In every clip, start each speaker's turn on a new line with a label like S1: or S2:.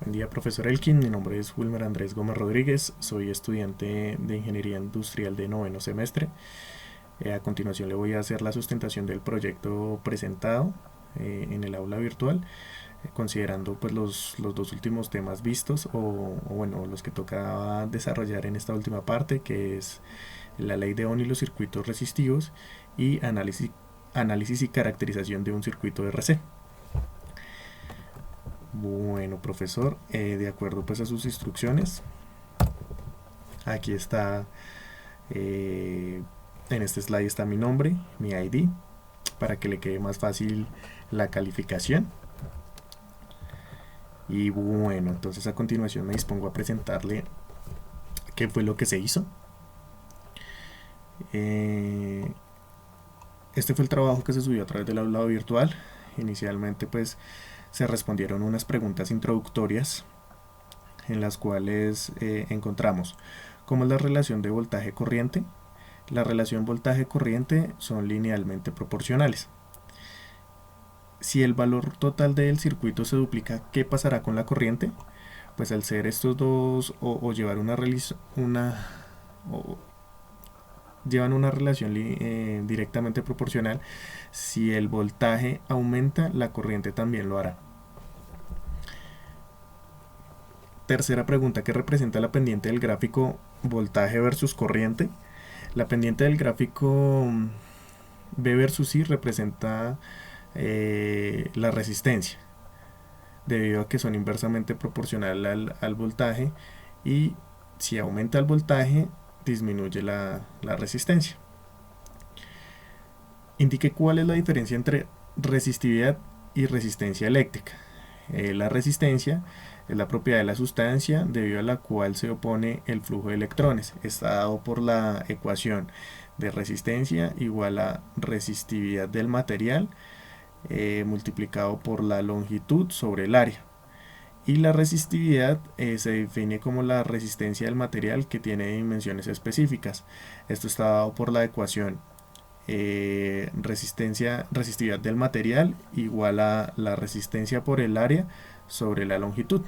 S1: Buen día, profesor Elkin. Mi nombre es Wilmer Andrés Gómez Rodríguez. Soy estudiante de Ingeniería Industrial de noveno semestre. A continuación le voy a hacer la sustentación del proyecto presentado en el aula virtual, considerando pues los dos últimos temas vistos bueno, los que tocaba desarrollar en esta última parte, que es la ley de Ohm y los circuitos resistivos y análisis y caracterización de un circuito RC. Bueno, profesor, de acuerdo pues a sus instrucciones, aquí está, en este slide está mi nombre, mi ID, para que le quede más fácil la calificación. Y bueno, entonces a continuación me dispongo a presentarle qué fue lo que se hizo. Este fue el trabajo que se subió a través del aula virtual. Inicialmente pues se respondieron unas preguntas introductorias en las cuales encontramos cómo es la relación de voltaje-corriente. La relación voltaje-corriente son linealmente proporcionales. Si el valor total del circuito se duplica, ¿qué pasará con la corriente? Pues al ser estos dos o llevar llevan una relación directamente proporcional, si el voltaje aumenta, la corriente también lo hará. Tercera pregunta, ¿qué representa la pendiente del gráfico voltaje versus corriente? La pendiente del gráfico B versus I representa la resistencia, debido a que son inversamente proporcional al voltaje, y si aumenta el voltaje disminuye la resistencia. Indique cuál es la diferencia entre resistividad y resistencia eléctrica. La resistencia es la propiedad de la sustancia debido a la cual se opone el flujo de electrones. Está dado por la ecuación de resistencia igual a resistividad del material multiplicado por la longitud sobre el área. Y la resistividad se define como la resistencia del material que tiene dimensiones específicas. Esto está dado por la ecuación resistividad del material igual a la resistencia por el área sobre la longitud.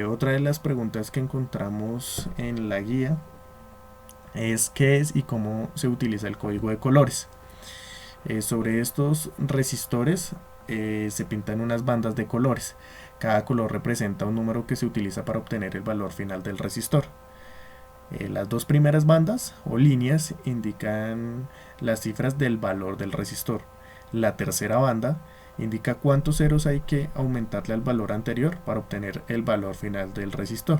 S1: Otra de las preguntas que encontramos en la guía es qué es y cómo se utiliza el código de colores. Sobre estos resistores se pintan unas bandas de colores. Cada color representa un número que se utiliza para obtener el valor final del resistor. Las dos primeras bandas o líneas indican las cifras del valor del resistor. La tercera banda indica cuántos ceros hay que aumentarle al valor anterior para obtener el valor final del resistor.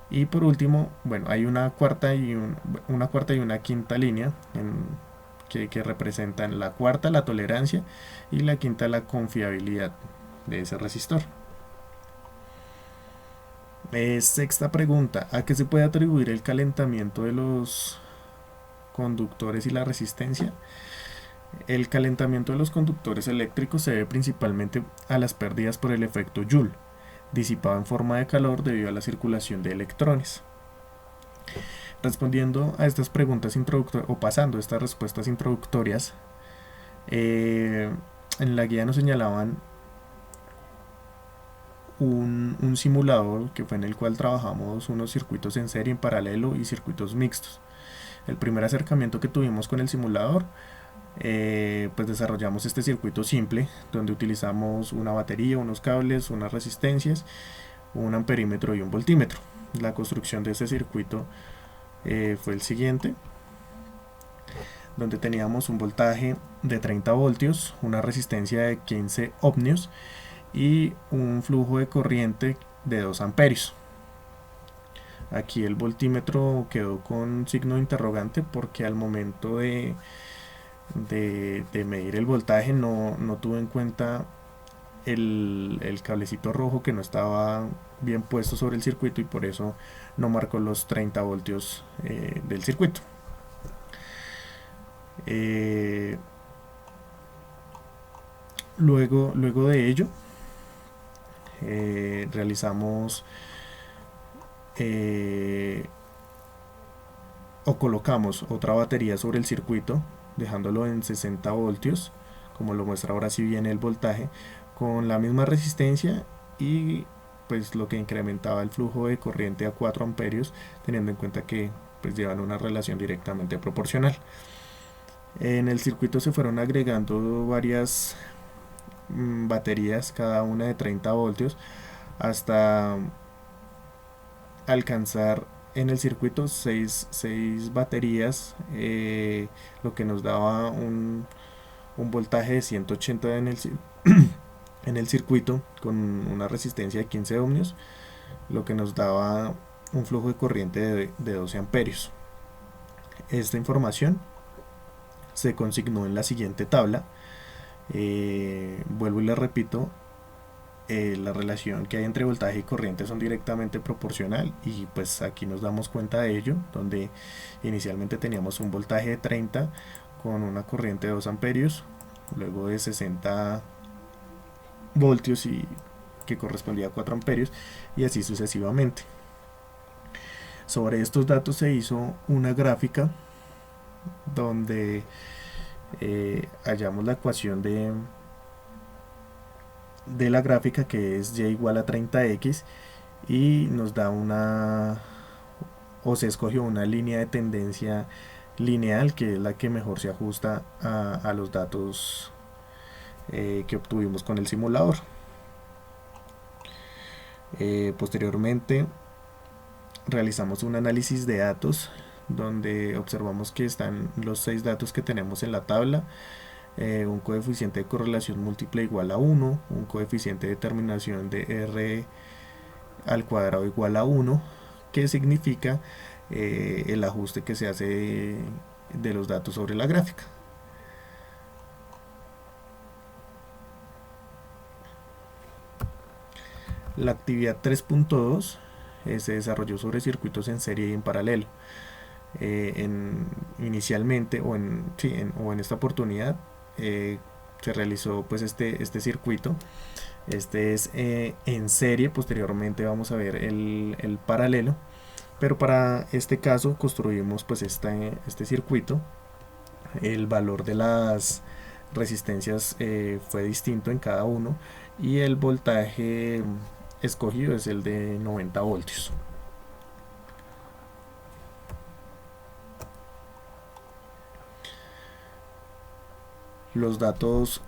S1: Y por último, bueno, hay una cuarta y una quinta línea que representan la cuarta la tolerancia y la quinta la confiabilidad de ese resistor. Sexta pregunta, ¿a qué se puede atribuir el calentamiento de los conductores y la resistencia? El calentamiento de los conductores eléctricos se debe principalmente a las pérdidas por el efecto Joule, disipado en forma de calor debido a la circulación de electrones. Respondiendo a estas preguntas introductorias o pasando a estas respuestas introductorias, en la guía nos señalaban un simulador que fue en el cual trabajamos unos circuitos en serie, en paralelo y circuitos mixtos. El primer acercamiento que tuvimos con el simulador, pues desarrollamos este circuito simple donde utilizamos una batería, unos cables, unas resistencias, un amperímetro y un voltímetro. La construcción de este circuito fue el siguiente, donde teníamos un voltaje de 30 voltios, una resistencia de 15 ohmios y un flujo de corriente de 2 amperios. Aquí el voltímetro quedó con signo de interrogante porque al momento de medir el voltaje no tuve en cuenta el cablecito rojo que no estaba bien puesto sobre el circuito, y por eso no marcó los 30 voltios del circuito. Luego de ello realizamos o colocamos otra batería sobre el circuito dejándolo en 60 voltios, como lo muestra ahora si bien el voltaje, con la misma resistencia y pues lo que incrementaba el flujo de corriente a 4 amperios, teniendo en cuenta que pues llevan una relación directamente proporcional. En el circuito se fueron agregando varias baterías, cada una de 30 voltios, hasta alcanzar en el circuito 6 baterías, lo que nos daba un voltaje de 180 en el circuito con una resistencia de 15 ohmios, lo que nos daba un flujo de corriente de 12 amperios. Esta información se consignó en la siguiente tabla. Vuelvo y le repito, la relación que hay entre voltaje y corriente son directamente proporcional y pues aquí nos damos cuenta de ello, donde inicialmente teníamos un voltaje de 30 con una corriente de 2 amperios, luego de 60 voltios y que correspondía a 4 amperios y así sucesivamente. Sobre estos datos se hizo una gráfica donde hallamos la ecuación de la gráfica, que es y igual a 30x, y nos da o se escogió una línea de tendencia lineal, que es la que mejor se ajusta a los datos que obtuvimos con el simulador. Posteriormente realizamos un análisis de datos donde observamos que están los 6 datos que tenemos en la tabla, un coeficiente de correlación múltiple igual a 1, un coeficiente de determinación de R al cuadrado igual a 1, que significa el ajuste que se hace de los datos sobre la gráfica. La actividad 3.2 se desarrolló sobre circuitos en serie y en paralelo. Inicialmente o en esta oportunidad se realizó pues este circuito. Este es en serie. Posteriormente vamos a ver el paralelo, pero para este caso construimos pues este circuito. El valor de las resistencias fue distinto en cada uno y el voltaje escogido es el de 90 voltios. Los datos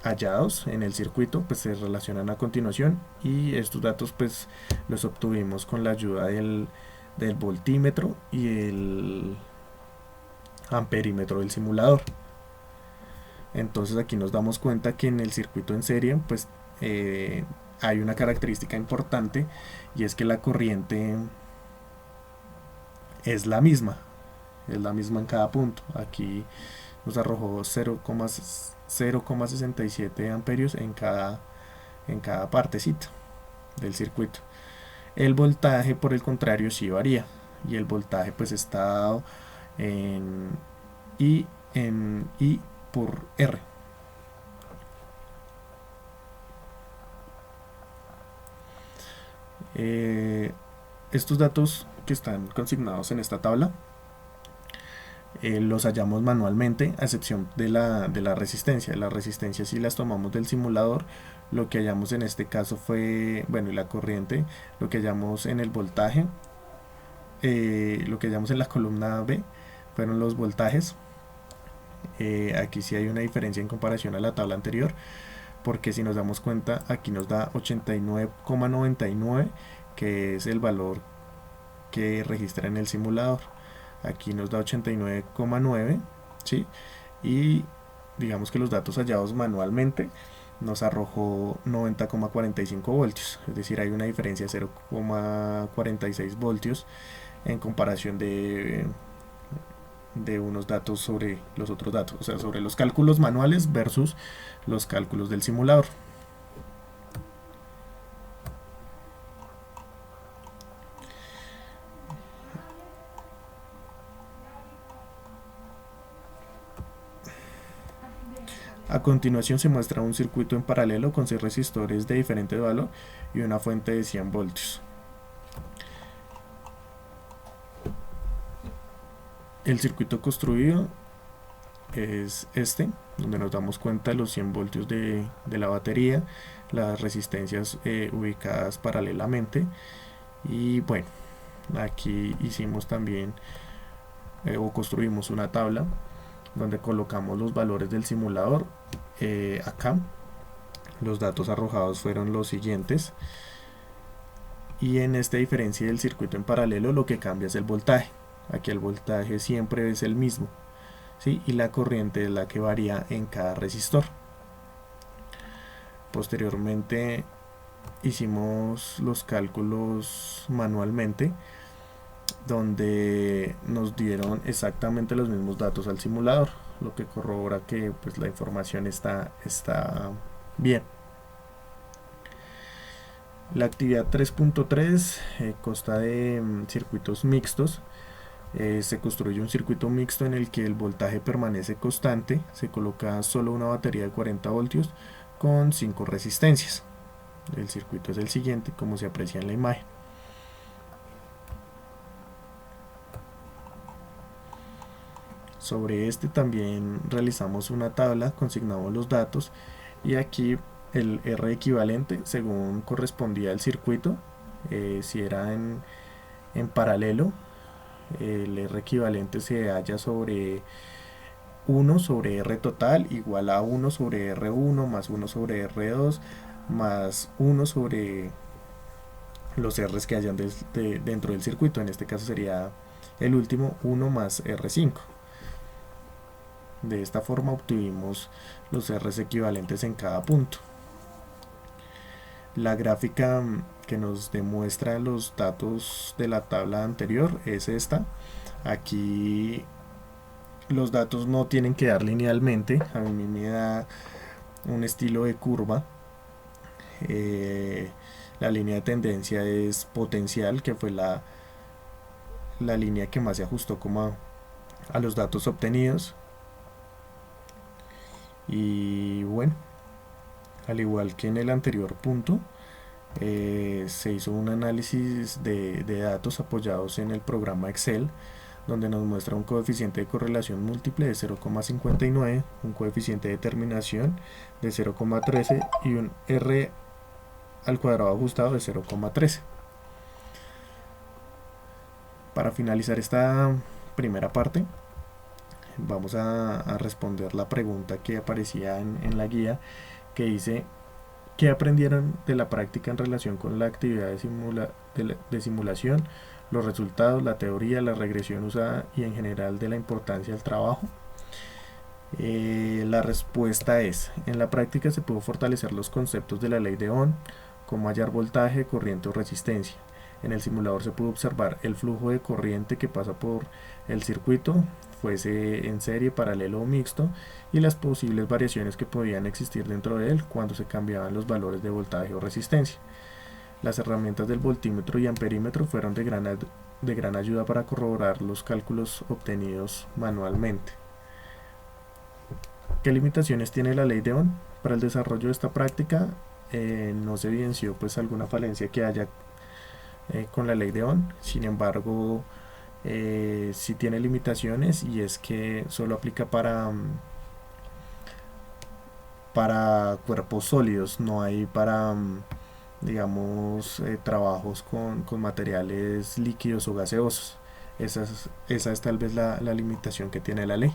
S1: hallados en el circuito pues se relacionan a continuación, y estos datos pues los obtuvimos con la ayuda del voltímetro y el amperímetro del simulador. Entonces aquí nos damos cuenta que en el circuito en serie pues hay una característica importante, y es que la corriente es la misma en cada punto. Aquí nos arrojó 0,67 amperios en cada partecita del circuito. El voltaje, por el contrario, sí varía, y el voltaje pues está dado en I por R. Estos datos que están consignados en esta tabla los hallamos manualmente, a excepción de la resistencia. La resistencia si las tomamos del simulador. Lo que hallamos en este caso fue, bueno, y la corriente, lo que hallamos en el voltaje, lo que hallamos en la columna B fueron los voltajes. Aquí sí hay una diferencia en comparación a la tabla anterior, porque si nos damos cuenta aquí nos da 89,99, que es el valor que registra en el simulador. Aquí nos da 89,9, ¿sí? Y digamos que los datos hallados manualmente nos arrojó 90,45 voltios, es decir, hay una diferencia de 0,46 voltios en comparación de unos datos sobre los otros datos, o sea, sobre los cálculos manuales versus los cálculos del simulador. A continuación se muestra un circuito en paralelo con 6 resistores de diferente valor y una fuente de 100 voltios. El circuito construido es este, donde nos damos cuenta de los 100 voltios de la batería, las resistencias ubicadas paralelamente. Y bueno, aquí hicimos también o construimos una tabla donde colocamos los valores del simulador. Acá los datos arrojados fueron los siguientes, y en esta diferencia del circuito en paralelo lo que cambia es el voltaje. Aquí el voltaje siempre es el mismo, ¿sí? Y la corriente es la que varía en cada resistor. Posteriormente hicimos los cálculos manualmente, donde nos dieron exactamente los mismos datos al simulador, lo que corrobora que pues la información está bien. La actividad 3.3 consta de circuitos mixtos. Se construye un circuito mixto en el que el voltaje permanece constante. Se coloca solo una batería de 40 voltios con 5 resistencias. El circuito es el siguiente, como se aprecia en la imagen. Sobre este también realizamos una tabla, consignamos los datos, y aquí el R equivalente según correspondía al circuito. Si era en paralelo, el R equivalente se halla sobre 1 sobre R total igual a 1 sobre R1 más 1 sobre R2 más 1 sobre los R's que hayan dentro del circuito. En este caso sería el último 1 más R5. De esta forma obtuvimos los R's equivalentes en cada punto. La gráfica que nos demuestra los datos de la tabla anterior es esta. Aquí los datos no tienen que dar linealmente, a mí me da un estilo de curva. La línea de tendencia es potencial, que fue la línea que más se ajustó como a los datos obtenidos. Y bueno, al igual que en el anterior punto, se hizo un análisis de datos apoyados en el programa Excel, donde nos muestra un coeficiente de correlación múltiple de 0,59, un coeficiente de determinación de 0,13 y un R al cuadrado ajustado de 0,13. Para finalizar esta primera parte, vamos a responder la pregunta que aparecía en la guía, que dice: ¿qué aprendieron de la práctica en relación con la actividad de simulación, los resultados, la teoría, la regresión usada y en general de la importancia del trabajo? La respuesta es: en la práctica se pudo fortalecer los conceptos de la ley de Ohm, como hallar voltaje, corriente o resistencia. En el simulador se pudo observar el flujo de corriente que pasa por el circuito, fuese en serie, paralelo o mixto, y las posibles variaciones que podían existir dentro de él cuando se cambiaban los valores de voltaje o resistencia. Las herramientas del voltímetro y amperímetro fueron de gran ayuda para corroborar los cálculos obtenidos manualmente. ¿Qué limitaciones tiene la ley de Ohm? Para el desarrollo de esta práctica no se evidenció pues alguna falencia que haya con la ley de Ohm. Sin embargo, sí tiene limitaciones, y es que solo aplica para cuerpos sólidos, no hay para digamos trabajos con materiales líquidos o gaseosos. Esa es tal vez la limitación que tiene la ley.